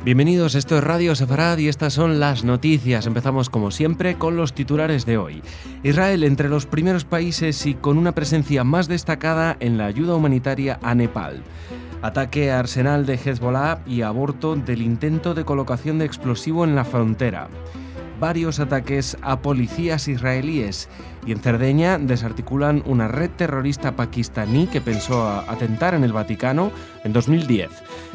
Bienvenidos, esto es Radio Sefarad y estas son las noticias. Empezamos como siempre con los titulares de hoy. Israel entre los primeros países y con una presencia más destacada en la ayuda humanitaria a Nepal. Ataque a arsenal de Hezbollah y aborto del intento de colocación de explosivo en la frontera. Varios ataques a policías israelíes y en Cerdeña desarticulan una red terrorista pakistaní que pensó atentar en el Vaticano en 2010.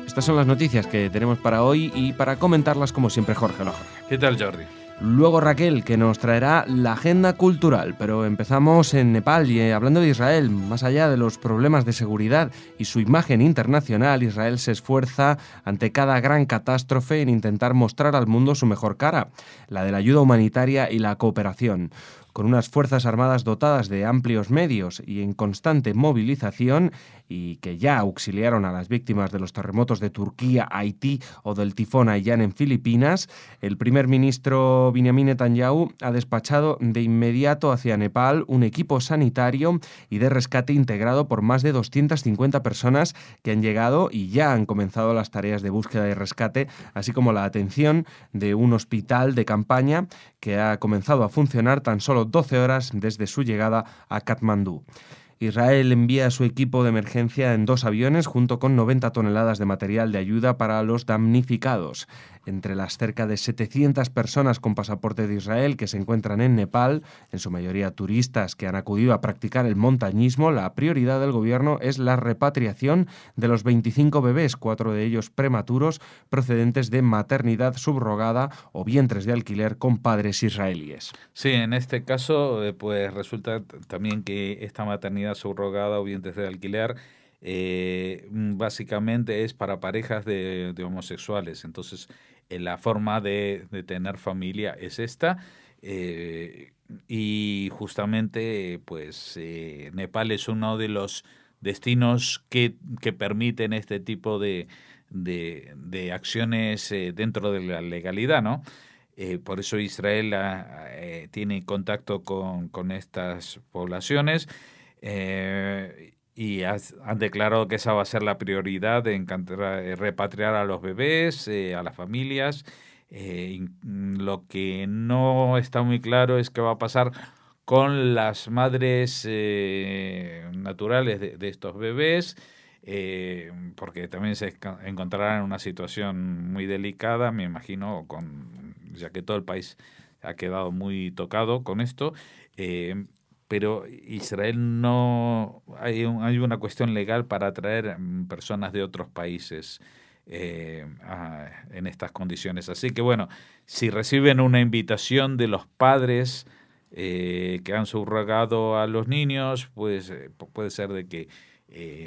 Estas son las noticias que tenemos para hoy y para comentarlas como siempre Jorge. Hola, Jorge. ¿Qué tal, Jordi? Luego Raquel, que nos traerá la agenda cultural, pero empezamos en Nepal y hablando de Israel. Más allá de los problemas de seguridad y su imagen internacional, Israel se esfuerza ante cada gran catástrofe en intentar mostrar al mundo su mejor cara, la de la ayuda humanitaria y la cooperación. Con unas fuerzas armadas dotadas de amplios medios y en constante movilización y que ya auxiliaron a las víctimas de los terremotos de Turquía, Haití o del tifón Haiyan en Filipinas, el primer ministro Benjamin Netanyahu ha despachado de inmediato hacia Nepal un equipo sanitario y de rescate integrado por más de 250 personas que han llegado y ya han comenzado las tareas de búsqueda y rescate, así como la atención de un hospital de campaña que ha comenzado a funcionar tan solo 12 horas desde su llegada a Katmandú. Israel envía su equipo de emergencia en 2 aviones junto con 90 toneladas de material de ayuda para los damnificados. Entre las cerca de 700 personas con pasaporte de Israel que se encuentran en Nepal, en su mayoría turistas que han acudido a practicar el montañismo, la prioridad del gobierno es la repatriación de los 25 bebés, 4 de ellos prematuros, procedentes de maternidad subrogada o vientres de alquiler con padres israelíes. Sí, en este caso, pues resulta también que esta maternidad subrogada o vientres de alquiler básicamente es para parejas de homosexuales. Entonces, la forma de tener familia es esta. Y justamente, pues, Nepal es uno de los destinos que permiten este tipo de acciones dentro de la legalidad, ¿no? Por eso Israel tiene contacto con estas poblaciones y han declarado que esa va a ser la prioridad de repatriar a los bebés, a las familias. Lo que no está muy claro es qué va a pasar con las madres naturales de estos bebés, porque también se encontrarán en una situación muy delicada, me imagino, ya que todo el país ha quedado muy tocado con esto, pero Israel no hay una cuestión legal para traer personas de otros países en estas condiciones. Así que bueno, si reciben una invitación de los padres que han subrogado a los niños, pues puede ser de que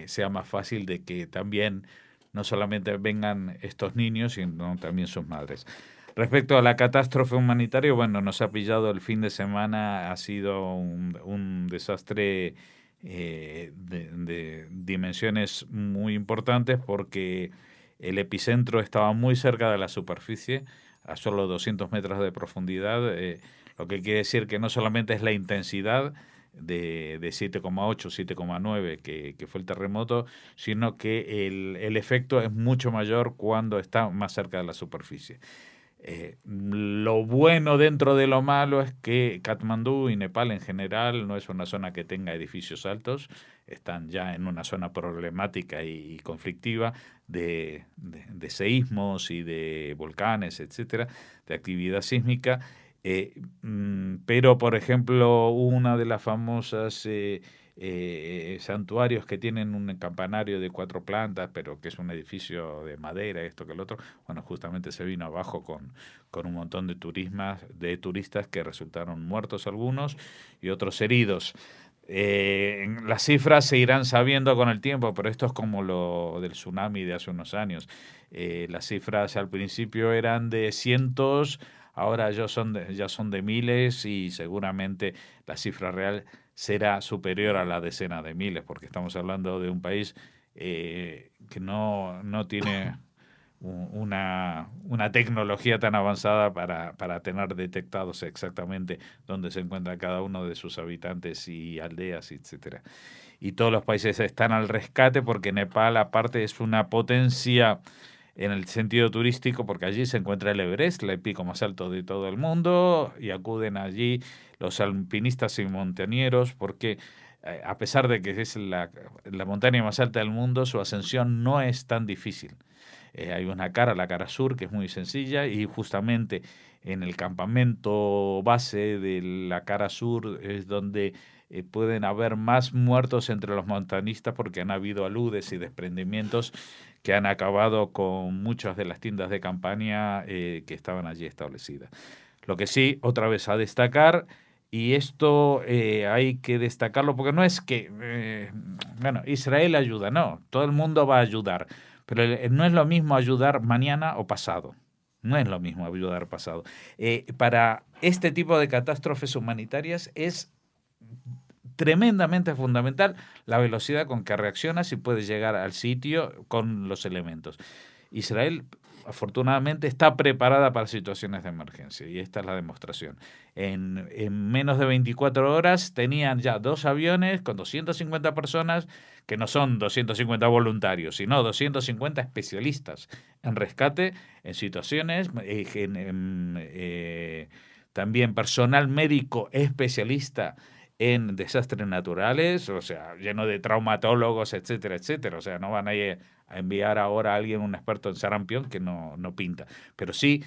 sea más fácil de que también no solamente vengan estos niños, sino también sus madres. Respecto a la catástrofe humanitaria, bueno, nos ha pillado el fin de semana, ha sido un desastre de dimensiones muy importantes porque el epicentro estaba muy cerca de la superficie, a solo 200 metros de profundidad, lo que quiere decir que no solamente es la intensidad de 7,8, 7,9 que fue el terremoto, sino que el efecto es mucho mayor cuando está más cerca de la superficie. Lo bueno dentro de lo malo es que Katmandú y Nepal en general no es una zona que tenga edificios altos, están ya en una zona problemática y conflictiva de seísmos y de volcanes, etcétera, de actividad sísmica. Pero, por ejemplo, una de las famosas santuarios que tienen un campanario de 4 plantas, pero que es un edificio de madera, esto que el otro, bueno, justamente se vino abajo con un montón de turistas que resultaron muertos algunos y otros heridos. Las cifras se irán sabiendo con el tiempo, pero esto es como lo del tsunami de hace unos años. Las cifras al principio eran de cientos, ahora ya son de miles y seguramente la cifra real será superior a la decena de miles, porque estamos hablando de un país que no tiene una tecnología tan avanzada para tener detectados exactamente dónde se encuentra cada uno de sus habitantes y aldeas, etcétera. Y todos los países están al rescate porque Nepal, aparte, es una potencia en el sentido turístico, porque allí se encuentra el Everest, el pico más alto de todo el mundo, y acuden allí los alpinistas y montañeros, porque a pesar de que es la montaña más alta del mundo, su ascensión no es tan difícil. Hay una cara, la cara sur, que es muy sencilla, y justamente en el campamento base de la cara sur es donde pueden haber más muertos entre los montañistas, porque han habido aludes y desprendimientos que han acabado con muchas de las tiendas de campaña que estaban allí establecidas. Lo que sí, otra vez a destacar, y esto hay que destacarlo porque no es que, bueno, Israel ayuda, no, todo el mundo va a ayudar, pero no es lo mismo ayudar mañana o pasado. No es lo mismo ayudar pasado. Para este tipo de catástrofes humanitarias es tremendamente fundamental la velocidad con que reaccionas y puedes llegar al sitio con los elementos. Israel, afortunadamente, está preparada para situaciones de emergencia y esta es la demostración. En menos de 24 horas tenían ya 2 aviones con 250 personas, que no son 250 voluntarios, sino 250 especialistas en rescate, en situaciones, también personal médico especialista en desastres naturales, o sea, lleno de traumatólogos, etcétera, etcétera. O sea, no van a enviar ahora a alguien, un experto en sarampión, que no pinta. Pero sí,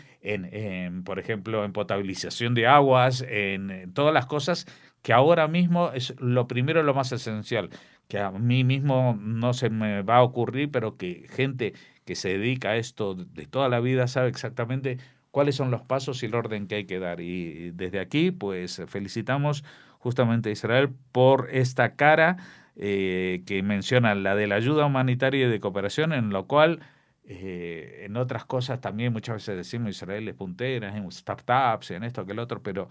por ejemplo, en potabilización de aguas, en todas las cosas que ahora mismo es lo primero, lo más esencial, que a mí mismo no se me va a ocurrir, pero que gente que se dedica a esto de toda la vida sabe exactamente cuáles son los pasos y el orden que hay que dar. Y desde aquí, pues felicitamos justamente a Israel por esta cara que menciona, la de la ayuda humanitaria y de cooperación, en lo cual, en otras cosas también muchas veces decimos Israel es puntera, en startups, en esto que el otro, pero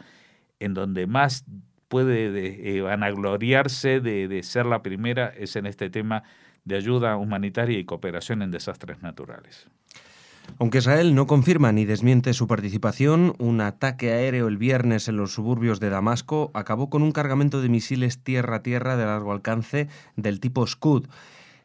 en donde más puede vanagloriarse de ser la primera es en este tema de ayuda humanitaria y cooperación en desastres naturales. Aunque Israel no confirma ni desmiente su participación, un ataque aéreo el viernes en los suburbios de Damasco acabó con un cargamento de misiles tierra-tierra de largo alcance del tipo Scud.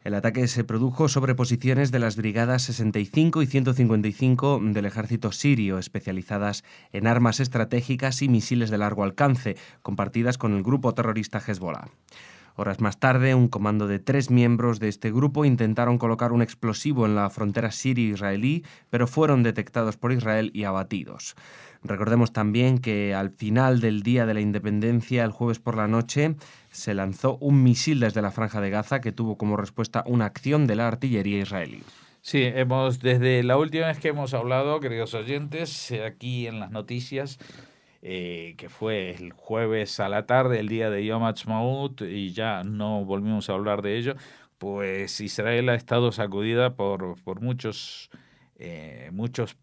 El ataque se produjo sobre posiciones de las brigadas 65 y 155 del ejército sirio, especializadas en armas estratégicas y misiles de largo alcance, compartidas con el grupo terrorista Hezbollah. Horas más tarde, un comando de 3 miembros de este grupo intentaron colocar un explosivo en la frontera sirio-israelí, pero fueron detectados por Israel y abatidos. Recordemos también que al final del Día de la Independencia, el jueves por la noche, se lanzó un misil desde la Franja de Gaza que tuvo como respuesta una acción de la artillería israelí. Sí, desde la última vez que hemos hablado, queridos oyentes, aquí en las noticias, que fue el jueves a la tarde, el día de Yom Ha'atzmaut, y ya no volvimos a hablar de ello, pues Israel ha estado sacudida por muchos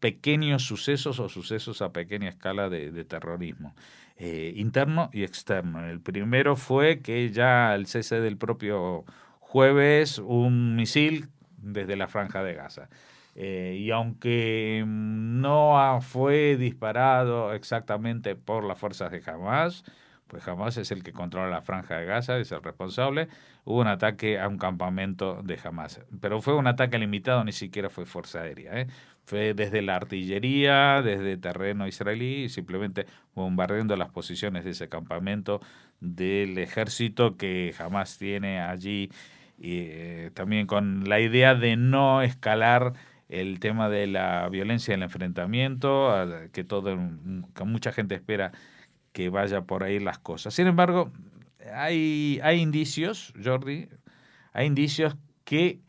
pequeños sucesos o sucesos a pequeña escala de terrorismo, interno y externo. El primero fue que ya el cese del propio jueves, un misil desde la Franja de Gaza. Y aunque no fue disparado exactamente por las fuerzas de Hamas, pues Hamas es el que controla la Franja de Gaza, es el responsable, hubo un ataque a un campamento de Hamas. Pero fue un ataque limitado, ni siquiera fue fuerza aérea. Fue desde la artillería, desde terreno israelí, simplemente bombardeando las posiciones de ese campamento del ejército que Hamas tiene allí, y también con la idea de no escalar el tema de la violencia y el enfrentamiento, que mucha gente espera que vaya por ahí las cosas. Sin embargo, hay indicios, Jordi, hay indicios que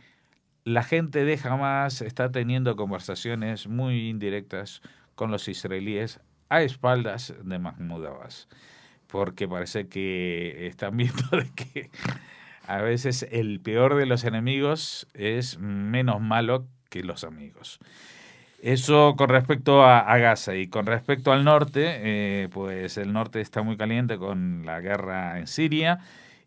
la gente de Hamas está teniendo conversaciones muy indirectas con los israelíes a espaldas de Mahmoud Abbas, porque parece que están viendo de que a veces el peor de los enemigos es menos malo que los amigos. Eso con respecto a Gaza, y con respecto al norte, pues el norte está muy caliente con la guerra en Siria,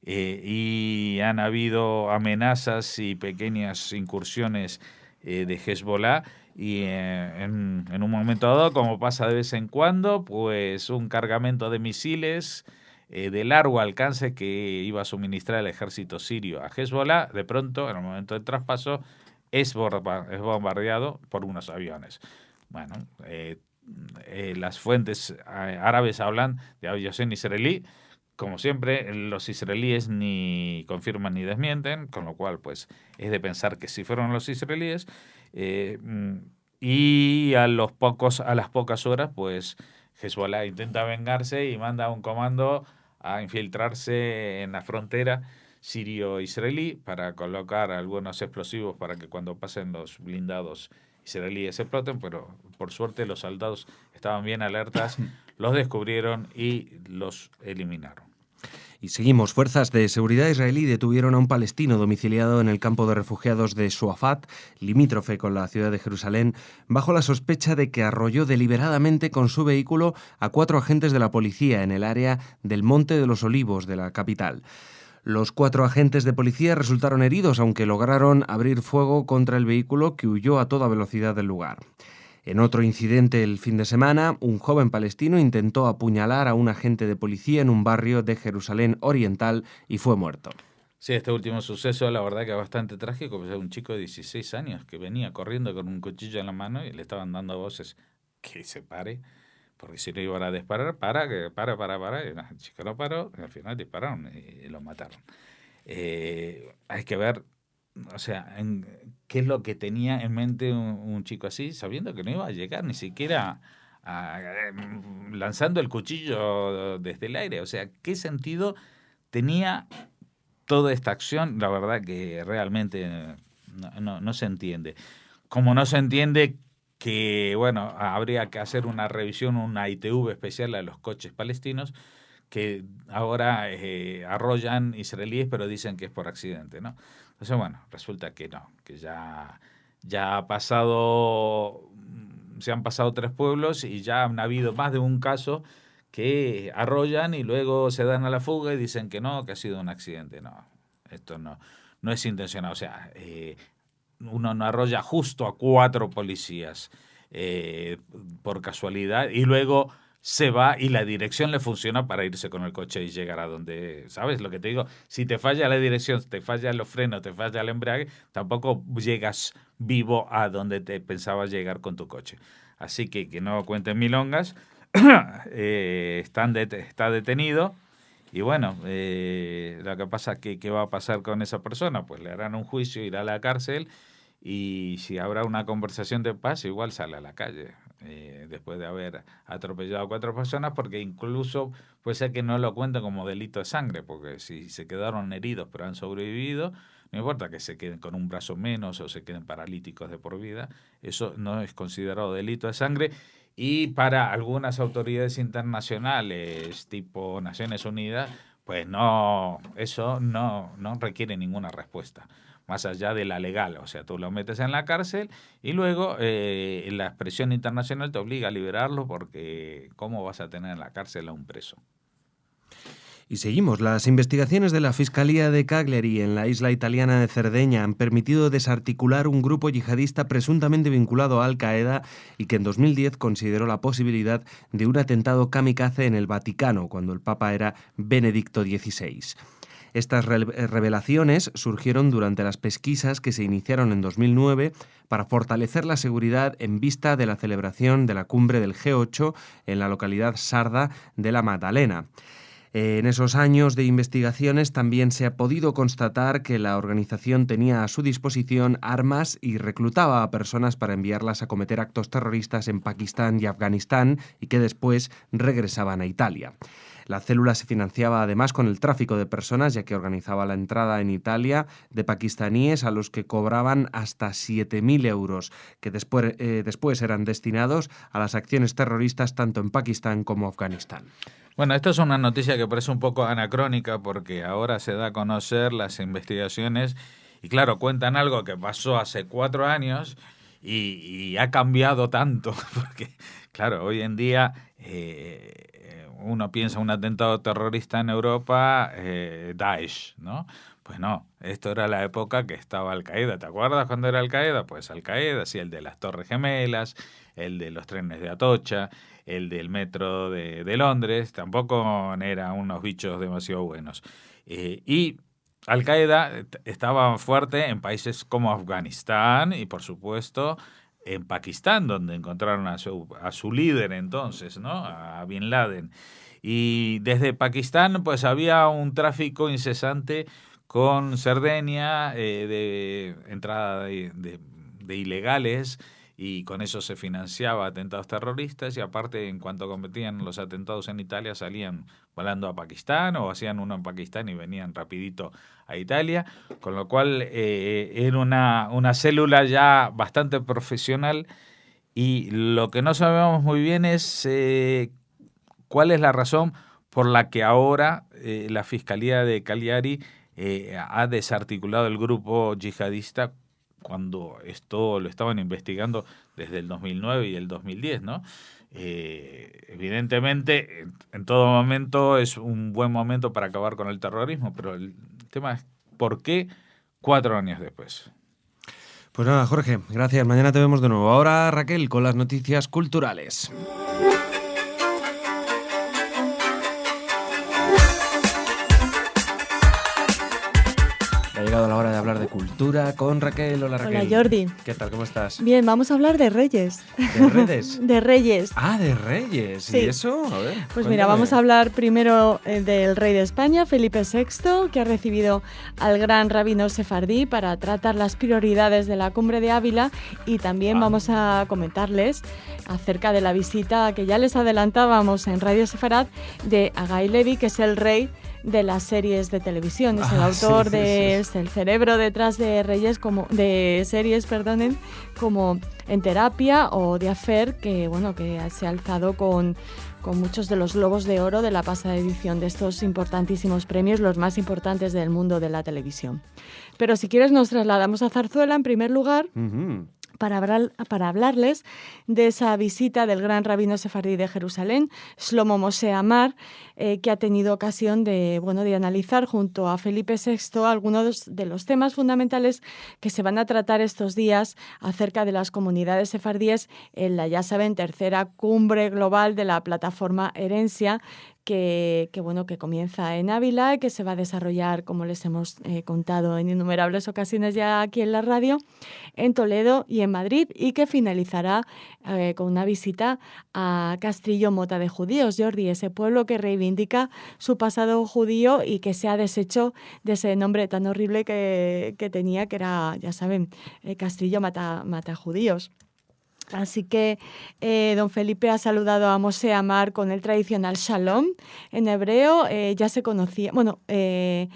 y han habido amenazas y pequeñas incursiones de Hezbollah, y en un momento dado, como pasa de vez en cuando, pues un cargamento de misiles de largo alcance que iba a suministrar el ejército sirio a Hezbollah, de pronto, en el momento del traspaso, es bombardeado por unos aviones. Bueno, las fuentes árabes hablan de aviación israelí. Como siempre, los israelíes ni confirman ni desmienten, con lo cual, pues, es de pensar que sí fueron los israelíes. eh, mm, y a las pocas horas, pues, Hezbollah intenta vengarse y manda un comando a infiltrarse en la frontera sirio-israelí para colocar algunos explosivos para que cuando pasen los blindados israelíes exploten, pero por suerte los soldados estaban bien alertas, los descubrieron y los eliminaron. Y seguimos. Fuerzas de seguridad israelí detuvieron a un palestino domiciliado en el campo de refugiados de Suafat, limítrofe con la ciudad de Jerusalén, bajo la sospecha de que arrolló deliberadamente con su vehículo a 4 agentes de la policía en el área del Monte de los Olivos de la capital. Los 4 agentes de policía resultaron heridos, aunque lograron abrir fuego contra el vehículo, que huyó a toda velocidad del lugar. En otro incidente el fin de semana, un joven palestino intentó apuñalar a un agente de policía en un barrio de Jerusalén Oriental y fue muerto. Sí, este último suceso, la verdad que es bastante trágico, pues es un chico de 16 años que venía corriendo con un cuchillo en la mano y le estaban dando voces que se pare, porque si no iban a disparar, para, y el chico no paró, y al final dispararon y lo mataron. Hay que ver, o sea, qué es lo que tenía en mente un chico así, sabiendo que no iba a llegar ni siquiera lanzando el cuchillo desde el aire. O sea, ¿qué sentido tenía toda esta acción? La verdad que realmente no se entiende. Como no se entiende que, bueno, habría que hacer una revisión, una ITV especial a los coches palestinos, que ahora arrollan israelíes, pero dicen que es por accidente, ¿no? Entonces, bueno, resulta que no, que ya ha pasado, se han pasado 3 pueblos y ya han habido más de un caso que arrollan y luego se dan a la fuga y dicen que no, que ha sido un accidente. No, esto no es intencionado. O sea, uno no arrolla justo a 4 policías por casualidad y luego se va y la dirección le funciona para irse con el coche y llegar a donde, ¿sabes lo que te digo? Si te falla la dirección, te falla los frenos, te falla el embrague, tampoco llegas vivo a donde te pensabas llegar con tu coche. Así que no cuenten milongas, está detenido y bueno, lo que pasa es que ¿qué va a pasar con esa persona? Pues le harán un juicio, irá a la cárcel y si habrá una conversación de paz, igual sale a la calle después de haber atropellado a 4 personas, porque incluso puede ser que no lo cuenten como delito de sangre, porque si se quedaron heridos pero han sobrevivido, no importa que se queden con un brazo menos o se queden paralíticos de por vida, eso no es considerado delito de sangre. Y para algunas autoridades internacionales, tipo Naciones Unidas, pues no, eso no requiere ninguna respuesta más allá de la legal. O sea, tú lo metes en la cárcel y luego la expresión internacional te obliga a liberarlo porque ¿cómo vas a tener en la cárcel a un preso? Y seguimos. Las investigaciones de la Fiscalía de Cagliari en la isla italiana de Cerdeña han permitido desarticular un grupo yihadista presuntamente vinculado a Al-Qaeda y que en 2010 consideró la posibilidad de un atentado kamikaze en el Vaticano, cuando el Papa era Benedicto XVI. Estas revelaciones surgieron durante las pesquisas que se iniciaron en 2009 para fortalecer la seguridad en vista de la celebración de la cumbre del G8 en la localidad sarda de la Maddalena. En esos años de investigaciones también se ha podido constatar que la organización tenía a su disposición armas y reclutaba a personas para enviarlas a cometer actos terroristas en Pakistán y Afganistán y que después regresaban a Italia. La célula se financiaba además con el tráfico de personas, ya que organizaba la entrada en Italia de pakistaníes a los que cobraban hasta 7.000 euros, que después eran destinados a las acciones terroristas tanto en Pakistán como Afganistán. Bueno, esto es una noticia que parece un poco anacrónica porque ahora se da a conocer las investigaciones y claro, cuentan algo que pasó hace 4 años y ha cambiado tanto porque claro, hoy en día uno piensa un atentado terrorista en Europa, Daesh, ¿no? Pues no, esto era la época que estaba Al-Qaeda. ¿Te acuerdas cuando era Al-Qaeda? Pues Al-Qaeda, sí, el de las Torres Gemelas, el de los trenes de Atocha, el del metro de Londres, tampoco eran unos bichos demasiado buenos. Y Al-Qaeda estaba fuerte en países como Afganistán y, por supuesto, en Pakistán, donde encontraron a su líder entonces, ¿no? A Bin Laden. Y desde Pakistán, pues había un tráfico incesante con Cerdeña, de entrada de ilegales, y con eso se financiaba atentados terroristas, y aparte, en cuanto cometían los atentados en Italia, salían volando a Pakistán o hacían uno en Pakistán y venían rapidito a Italia, con lo cual era una célula ya bastante profesional, y lo que no sabemos muy bien es cuál es la razón por la que ahora la Fiscalía de Cagliari ha desarticulado el grupo yihadista, cuando esto lo estaban investigando desde el 2009 y el 2010, ¿no? Evidentemente, en todo momento es un buen momento para acabar con el terrorismo, pero el tema es ¿por qué 4 años después? Pues nada, Jorge, gracias. Mañana te vemos de nuevo. Ahora, Raquel, con las noticias culturales. Ha llegado la hora de hablar de cultura con Raquel. Hola, Raquel. Hola, Jordi. ¿Qué tal? ¿Cómo estás? Bien, vamos a hablar de reyes. ¿De redes? De reyes. Ah, de reyes. Sí. ¿Y eso? A ver, Pues cuéntame. mira, vamos a hablar primero del rey de España, Felipe VI, que ha recibido al gran rabino sefardí para tratar las prioridades de la cumbre de Ávila, y también vamos a comentarles acerca de la visita que ya les adelantábamos en Radio Sefarad de Agai Levi, que es el rey de las series de televisión, es el autor sí, de sí. es el cerebro detrás de Reyes, como de series, perdonen, como En Terapia o The Affair, que bueno, que se ha alzado con muchos de los Globos de Oro de la pasada edición de estos importantísimos premios, los más importantes del mundo de la televisión. Pero si quieres nos trasladamos a Zarzuela en primer lugar. Ujú. Para hablarles de esa visita del gran rabino sefardí de Jerusalén, Shlomo Moshe Amar, que ha tenido ocasión de analizar junto a Felipe VI algunos de los temas fundamentales que se van a tratar estos días acerca de las comunidades sefardíes en la, ya saben, tercera cumbre global de la plataforma Herencia, que comienza en Ávila, que se va a desarrollar, como les hemos contado en innumerables ocasiones ya aquí en la radio, en Toledo y en Madrid, y que finalizará con una visita a Castrillo Mota de Judíos, Jordi, ese pueblo que reivindica su pasado judío y que se ha deshecho de ese nombre tan horrible que tenía, que era, ya saben, Castrillo Mata Judíos. Así que don Felipe ha saludado a Moshe Amar con el tradicional Shalom. En hebreo ya se conocía, no es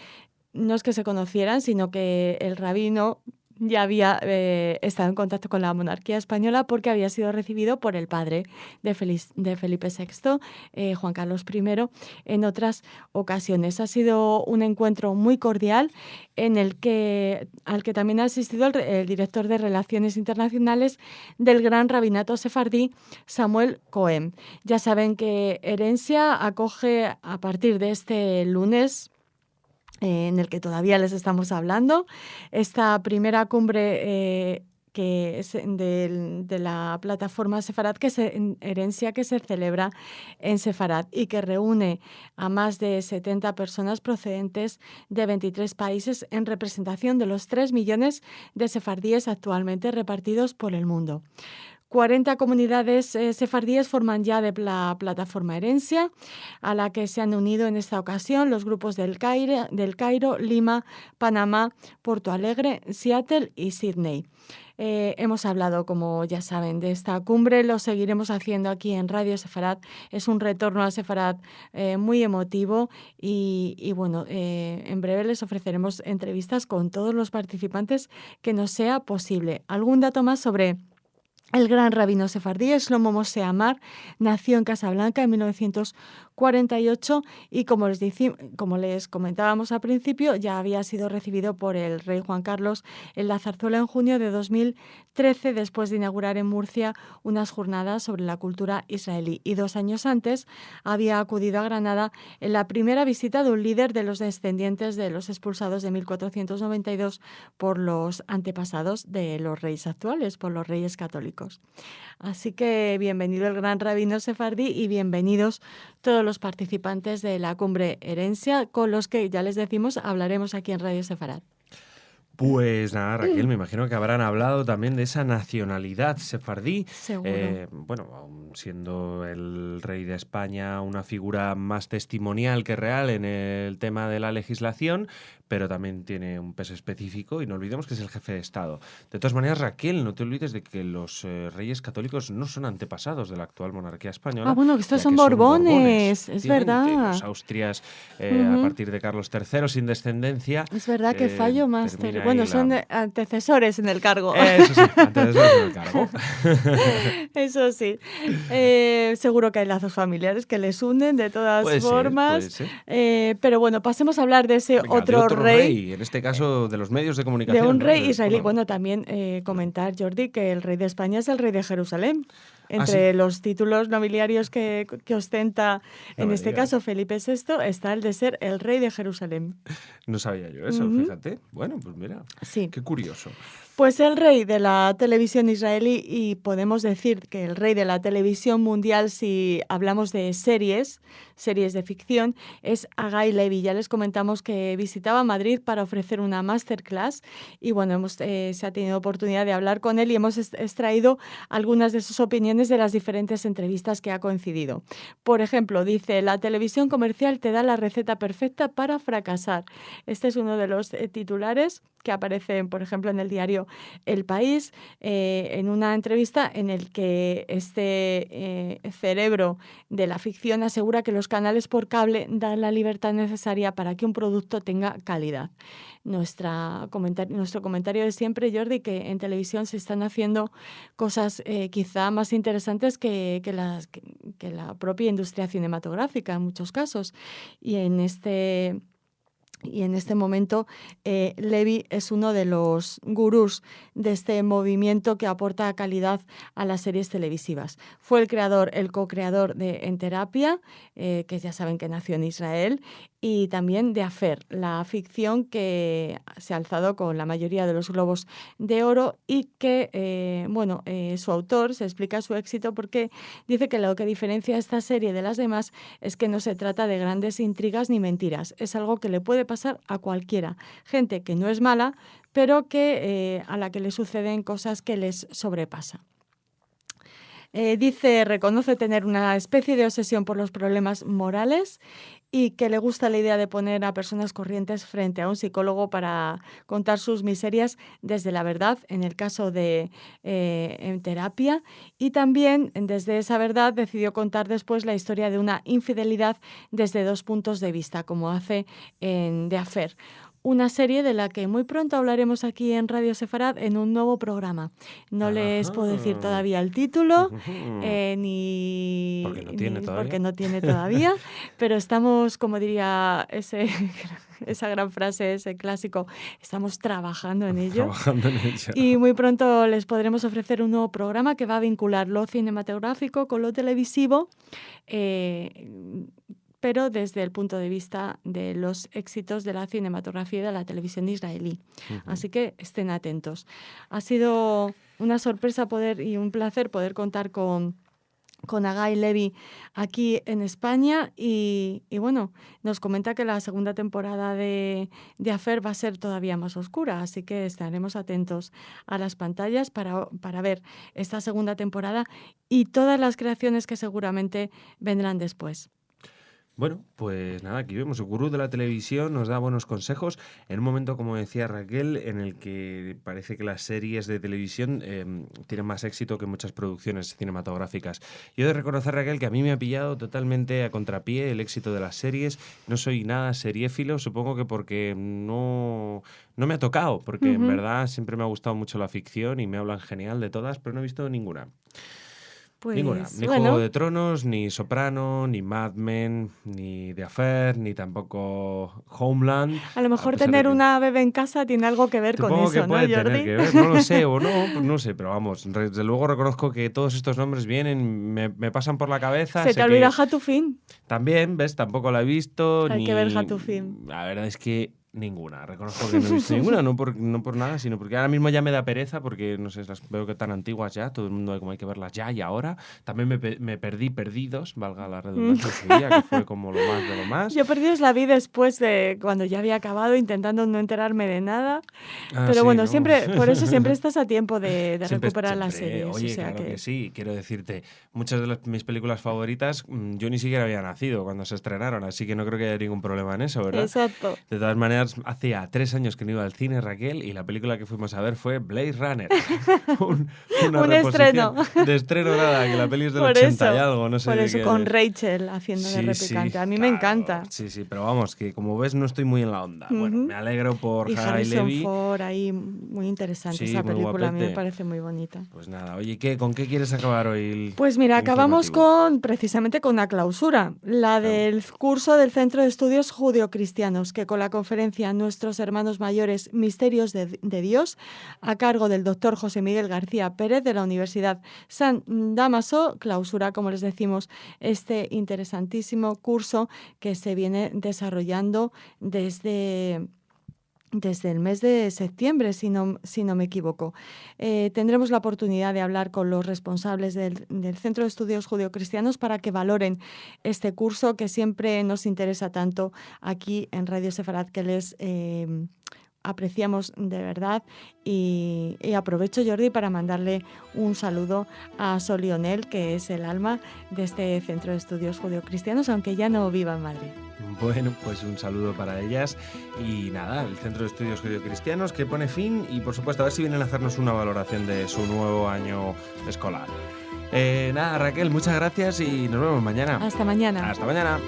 que se conocieran, sino que el rabino ya había estado en contacto con la monarquía española porque había sido recibido por el padre de Felipe VI, Juan Carlos I, en otras ocasiones. Ha sido un encuentro muy cordial al que también ha asistido el director de Relaciones Internacionales del Gran Rabinato Sefardí, Samuel Cohen. Ya saben que Herencia acoge a partir de este lunes, en el que todavía les estamos hablando, esta primera cumbre que es de la plataforma Sefarad, que es en Herencia, que se celebra en Sefarad y que reúne a más de 70 personas procedentes de 23 países en representación de los 3 millones de sefardíes actualmente repartidos por el mundo. 40 comunidades sefardíes forman ya de la plataforma Herencia, a la que se han unido en esta ocasión los grupos del Cairo, Lima, Panamá, Porto Alegre, Seattle y Sydney. Hemos hablado, como ya saben, de esta cumbre, lo seguiremos haciendo aquí en Radio Sefarad. Es un retorno a Sefarad muy emotivo y en breve les ofreceremos entrevistas con todos los participantes que nos sea posible. ¿Algún dato más sobre el gran rabino sefardí? Shlomo Moshe Amar nació en Casablanca en 1948 y, como les comentábamos al principio, ya había sido recibido por el rey Juan Carlos en la Zarzuela en junio de 2013, después de inaugurar en Murcia unas jornadas sobre la cultura israelí. Y 2 años antes había acudido a Granada en la primera visita de un líder de los descendientes de los expulsados de 1492 por los antepasados de los reyes actuales, por los reyes católicos. Así que bienvenido el gran rabino sefardí y bienvenidos todos todos los participantes de la cumbre Herencia, con los que, ya les decimos, hablaremos aquí en Radio Sefarad. Pues nada, Raquel, me imagino que habrán hablado también de esa nacionalidad sefardí. Seguro. Bueno, aun siendo el rey de España una figura más testimonial que real en el tema de la legislación, pero también tiene un peso específico y no olvidemos que es el jefe de Estado. De todas maneras, Raquel, no te olvides de que los reyes católicos no son antepasados de la actual monarquía española. Ah, bueno, que estos son que borbones, es verdad. Los Austrias, a partir de Carlos III, sin descendencia. Es verdad que fallo máster. termina Bueno, ahí son antecesores en el cargo. Eso sí, antecesores en el cargo. Eso sí. Seguro que hay lazos familiares que les unen de todas formas. Puede ser. Pero bueno, pasemos a hablar de ese Venga, otro de otro rey. en este caso de los medios de comunicación. De un rey ¿no? israelí. Bueno, Bueno, también comentar, Jordi, que el rey de España es el rey de Jerusalén. Entre ¿sí? los títulos nobiliarios que ostenta, No en me este digas. caso, Felipe VI, está el de ser el rey de Jerusalén. No sabía yo eso, fíjate. Bueno, pues mira, Sí. qué curioso. Pues el rey de la televisión israelí, y podemos decir que el rey de la televisión mundial, si hablamos de series de ficción, es Hagai Levi. Ya les comentamos que visitaba Madrid para ofrecer una masterclass y bueno, se ha tenido oportunidad de hablar con él y hemos extraído algunas de sus opiniones de las diferentes entrevistas que ha concedido. Por ejemplo, dice: la televisión comercial te da la receta perfecta para fracasar. Este es uno de los titulares que aparecen, por ejemplo, en el diario El País, en una entrevista en el que este cerebro de la ficción asegura que los canales por cable dan la libertad necesaria para que un producto tenga calidad. Nuestro comentario de siempre, Jordi, que en televisión se están haciendo cosas quizá más interesantes que la propia industria cinematográfica en muchos casos. Y en este momento, Levi es uno de los gurús de este movimiento que aporta calidad a las series televisivas. Fue el co-creador de En Terapia, que ya saben que nació en Israel, y también de Afer, la ficción que se ha alzado con la mayoría de los Globos de Oro y que, su autor se explica su éxito porque dice que lo que diferencia a esta serie de las demás es que no se trata de grandes intrigas ni mentiras. Es algo que le puede pasar a cualquiera. Gente que no es mala, pero que a la que le suceden cosas que les sobrepasan. Reconoce tener una especie de obsesión por los problemas morales y que le gusta la idea de poner a personas corrientes frente a un psicólogo para contar sus miserias desde la verdad, en el caso de En Terapia, y también desde esa verdad decidió contar después la historia de una infidelidad desde dos puntos de vista, como hace en The Affair. Una serie de la que muy pronto hablaremos aquí en Radio Sefarad en un nuevo programa. No les puedo decir todavía el título, ni... Porque no tiene todavía, pero estamos, como diría esa gran frase, ese clásico, estamos trabajando en ello. Y muy pronto les podremos ofrecer un nuevo programa que va a vincular lo cinematográfico con lo televisivo, pero desde el punto de vista de los éxitos de la cinematografía y de la televisión israelí. Así que estén atentos. Ha sido una sorpresa y un placer poder contar con Hagai Levi aquí en España y bueno, nos comenta que la segunda temporada de Affair va a ser todavía más oscura, así que estaremos atentos a las pantallas para ver esta segunda temporada y todas las creaciones que seguramente vendrán después. Bueno, pues nada, aquí vemos el gurú de la televisión, nos da buenos consejos en un momento, como decía Raquel, en el que parece que las series de televisión tienen más éxito que muchas producciones cinematográficas. Yo he de reconocer, Raquel, que a mí me ha pillado totalmente a contrapié el éxito de las series. No soy nada seriéfilo, supongo que porque no me ha tocado, porque en verdad siempre me ha gustado mucho la ficción y me hablan genial de todas, pero no he visto ninguna. Pues, ninguna. Ni Juego de Tronos, ni Soprano, ni Mad Men, ni The Affair, ni tampoco Homeland. A lo mejor tener una bebé en casa tiene algo que ver con eso, que puede, ¿no, Jordi? Tener que ver, no lo sé o no, pues no sé, pero vamos, desde luego reconozco que todos estos nombres vienen, me pasan por la cabeza. Se te olvida Hatufin. También, ¿ves? Tampoco la he visto. Hay que ver Hatufin. La verdad es que Ninguna, reconozco que no he visto ninguna, no por nada, sino porque ahora mismo ya me da pereza, porque no sé, las veo que tan antiguas ya, todo el mundo como hay que verlas ya y ahora. También me perdí Perdidos, valga la redundancia, en su día, que fue como lo más de lo más. Yo Perdidos la vi después de cuando ya había acabado, intentando no enterarme de nada. Pero Sí, bueno, ¿no? siempre, por eso siempre estás a tiempo de Siempre, recuperar las siempre, series. oye, o sea claro que sí, quiero decirte, muchas de mis películas favoritas, yo ni siquiera había nacido cuando se estrenaron, así que no creo que haya ningún problema en eso, ¿verdad? Exacto. De todas maneras, hacía 3 años que no iba al cine, Raquel, y la película que fuimos a ver fue Blade Runner. Una Un reposición. estreno. De estreno nada, que la peli es del Por 80 y eso, algo, no sé. por eso, qué. con Rachel haciendo de replicante. A mí me encanta. Sí, pero vamos, que como ves no estoy muy en la onda. Bueno, me alegro por Y Harry Harrison Levy. Ford ahí, muy interesante Sí, esa muy película, a mí me guapete. parece muy bonita. Pues nada, oye, ¿con qué quieres acabar hoy? Pues mira, acabamos informativo? precisamente con una clausura, la del curso del Centro de Estudios Judio-Cristianos, que con la conferencia Nuestros Hermanos Mayores, Misterios de Dios, a cargo del doctor José Miguel García Pérez de la Universidad San Dámaso, clausura, como les decimos, este interesantísimo curso que se viene desarrollando desde el mes de septiembre, si no me equivoco. Tendremos la oportunidad de hablar con los responsables del Centro de Estudios Judeocristianos para que valoren este curso que siempre nos interesa tanto aquí en Radio Sefarad, que les apreciamos de verdad. Y aprovecho, Jordi, para mandarle un saludo a Sol Lionel, que es el alma de este Centro de Estudios Judeocristianos, aunque ya no viva en Madrid. Bueno, pues un saludo para ellas y nada, el Centro de Estudios Judio-Cristianos que pone fin y por supuesto a ver si vienen a hacernos una valoración de su nuevo año escolar. Nada, Raquel, muchas gracias y nos vemos mañana. Hasta mañana. Hasta mañana.